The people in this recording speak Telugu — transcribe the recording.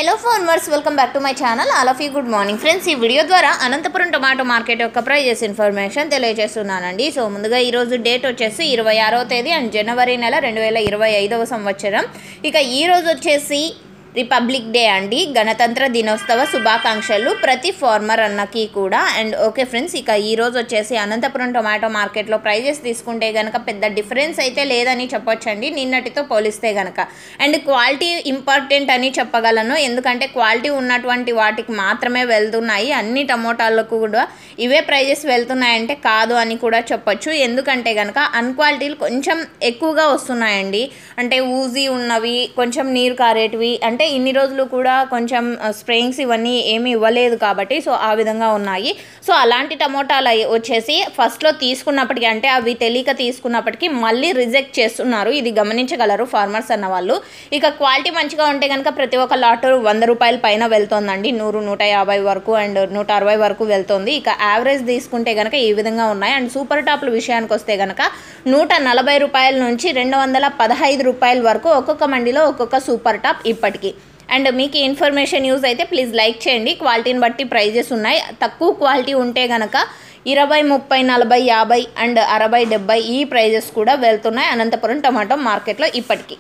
Hello farmers, welcome back to my channel. All of you good morning friends. ఈ వీడియో ద్వారా అనంతపురం టొమాటో మార్కెట్ యొక్క ప్రైజెస్ ఇన్ఫర్మేషన్ తెలియజేస్తున్నానండి. సో ముందుగా ఈరోజు డేట్ వచ్చేసి 26వ తేదీ అండ్ జనవరి నెల 2025వ సంవత్సరం. ఇక ఈరోజు వచ్చేసి రిపబ్లిక్ డే అండి. గణతంత్ర దినోత్సవ శుభాకాంక్షలు ప్రతి ఫార్మర్ అన్నకి కూడా. అండ్ ఓకే ఫ్రెండ్స్, ఇక ఈరోజు వచ్చేసి అనంతపురం టొమాటో మార్కెట్లో ప్రైజెస్ తీసుకుంటే కనుక పెద్ద డిఫరెన్స్ అయితే లేదని చెప్పొచ్చండి నిన్నటితో పోలిస్తే కనుక. అండ్ క్వాలిటీ ఇంపార్టెంట్ అని చెప్పగలను, ఎందుకంటే క్వాలిటీ ఉన్నటువంటి వాటికి మాత్రమే వెళ్తున్నాయి. అన్ని టమోటాలకు కూడా ఇవే ప్రైజెస్ వెళ్తున్నాయంటే కాదు అని కూడా చెప్పొచ్చు. ఎందుకంటే కనుక అన్క్వాలిటీలు కొంచెం ఎక్కువగా వస్తున్నాయండి. అంటే ఊజీ ఉన్నవి, కొంచెం నీరు కారేటివి, అంటే ఇన్ని రోజులు కూడా కొంచెం స్ప్రేయింగ్స్ ఇవన్నీ ఏమీ ఇవ్వలేదు కాబట్టి సో ఆ విధంగా ఉన్నాయి. సో అలాంటి టమోటాలు వచ్చేసి ఫస్ట్లో తీసుకున్నప్పటికీ, అంటే అవి తెలియక తీసుకున్నప్పటికీ మళ్ళీ రిజెక్ట్ చేస్తున్నారు. ఇది గమనించగలరు ఫార్మర్స్ అన్న వాళ్ళు. ఇక క్వాలిటీ మంచిగా ఉంటే కనుక ప్రతి ఒక్క లాట్ 100 రూపాయల పైన వెళ్తుందండి. 100, 150 వరకు అండ్ 160 వరకు వెళ్తుంది. ఇక యావరేజ్ తీసుకుంటే కనుక ఈ విధంగా ఉన్నాయి. అండ్ సూపర్ టాప్ల విషయానికి వస్తే కనుక 140 రూపాయల నుంచి 215 రూపాయల వరకు ఒక్కొక్క మండిలో ఒక్కొక్క సూపర్ టాప్ ఇప్పటికీ. అండ్ మీకు ఇన్ఫర్మేషన్ యూజ్ అయితే ప్లీజ్ లైక్ చేయండి. క్వాలిటీని బట్టి ప్రైజెస్ ఉన్నాయి. తక్కువ క్వాలిటీ ఉంటే కనుక 20, 30, 40, 50 అండ్ 60, 70 ఈ ప్రైజెస్ కూడా వెళ్తున్నాయి అనంతపురం టమాటో మార్కెట్లో ఇప్పటికీ.